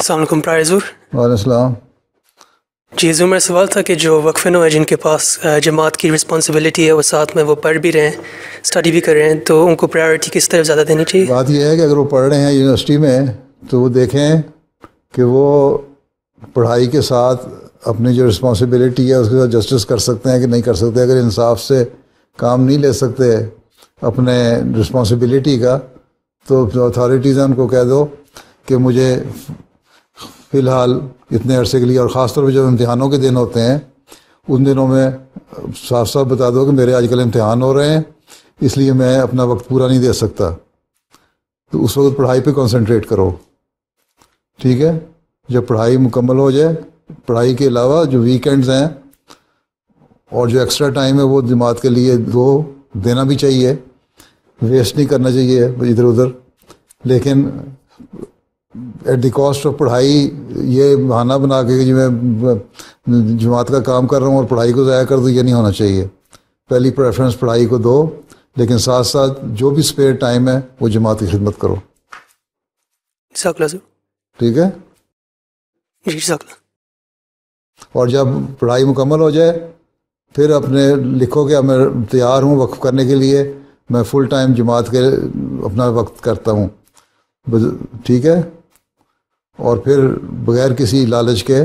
السلام علیکم پرائزور۔ وعلیکم السلام۔ جی حضور، میرا سوال تھا کہ جو وقف نو ہے جن کے پاس جماعت کی رسپانسبلٹی ہے، وہ ساتھ میں وہ پڑھ بھی رہے ہیں، اسٹڈی بھی کر رہے ہیں، تو ان کو پرائیورٹی کس طرف زیادہ دینی چاہیے؟ بات یہ ہے کہ اگر وہ پڑھ رہے ہیں یونیورسٹی میں تو وہ دیکھیں کہ وہ پڑھائی کے ساتھ اپنی جو رسپانسبلٹی ہے اس کے ساتھ جسٹس کر سکتے ہیں کہ نہیں کر سکتے۔ اگر انصاف سے کام نہیں لے سکتے اپنے رسپانسبلٹی کا تو اتھارٹیز ہیں ان کو کہہ دو کہ مجھے فی الحال اتنے عرصے کے لیے، اور خاص طور پہ جب امتحانوں کے دن ہوتے ہیں ان دنوں میں صاف صاف بتا دو کہ میرے آج کل امتحان ہو رہے ہیں، اس لیے میں اپنا وقت پورا نہیں دے سکتا، تو اس وقت پڑھائی پہ کنسنٹریٹ کرو، ٹھیک ہے؟ جب پڑھائی مکمل ہو جائے، پڑھائی کے علاوہ جو ویکینڈز ہیں اور جو ایکسٹرا ٹائم ہے وہ جماعت کے لیے وہ دینا بھی چاہیے، ویسٹ نہیں کرنا چاہیے ادھر ادھر، لیکن ایٹ دی کاسٹ آف پڑھائی یہ بہانہ بنا کے کہ میں جماعت کا کام کر رہا ہوں اور پڑھائی کو ضائع کر دوں، یہ نہیں ہونا چاہیے۔ پہلی پریفرنس پڑھائی کو دو، لیکن ساتھ ساتھ جو بھی اسپیئر ٹائم ہے وہ جماعت کی خدمت کرو، ٹھیک ہے؟ جی جزاک اللہ۔ اور جب پڑھائی مکمل ہو جائے پھر اپنے لکھو کہ میں تیار ہوں وقف کرنے کے لیے، میں فل ٹائم جماعت کے اپنا وقت کرتا ہوں، ٹھیک ہے؟ اور پھر بغیر کسی لالچ کے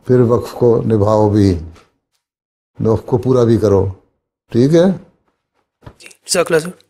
پھر وقف کو نبھاؤ بھی، وقف کو پورا بھی کرو، ٹھیک ہے؟ جی جزاک اللہ۔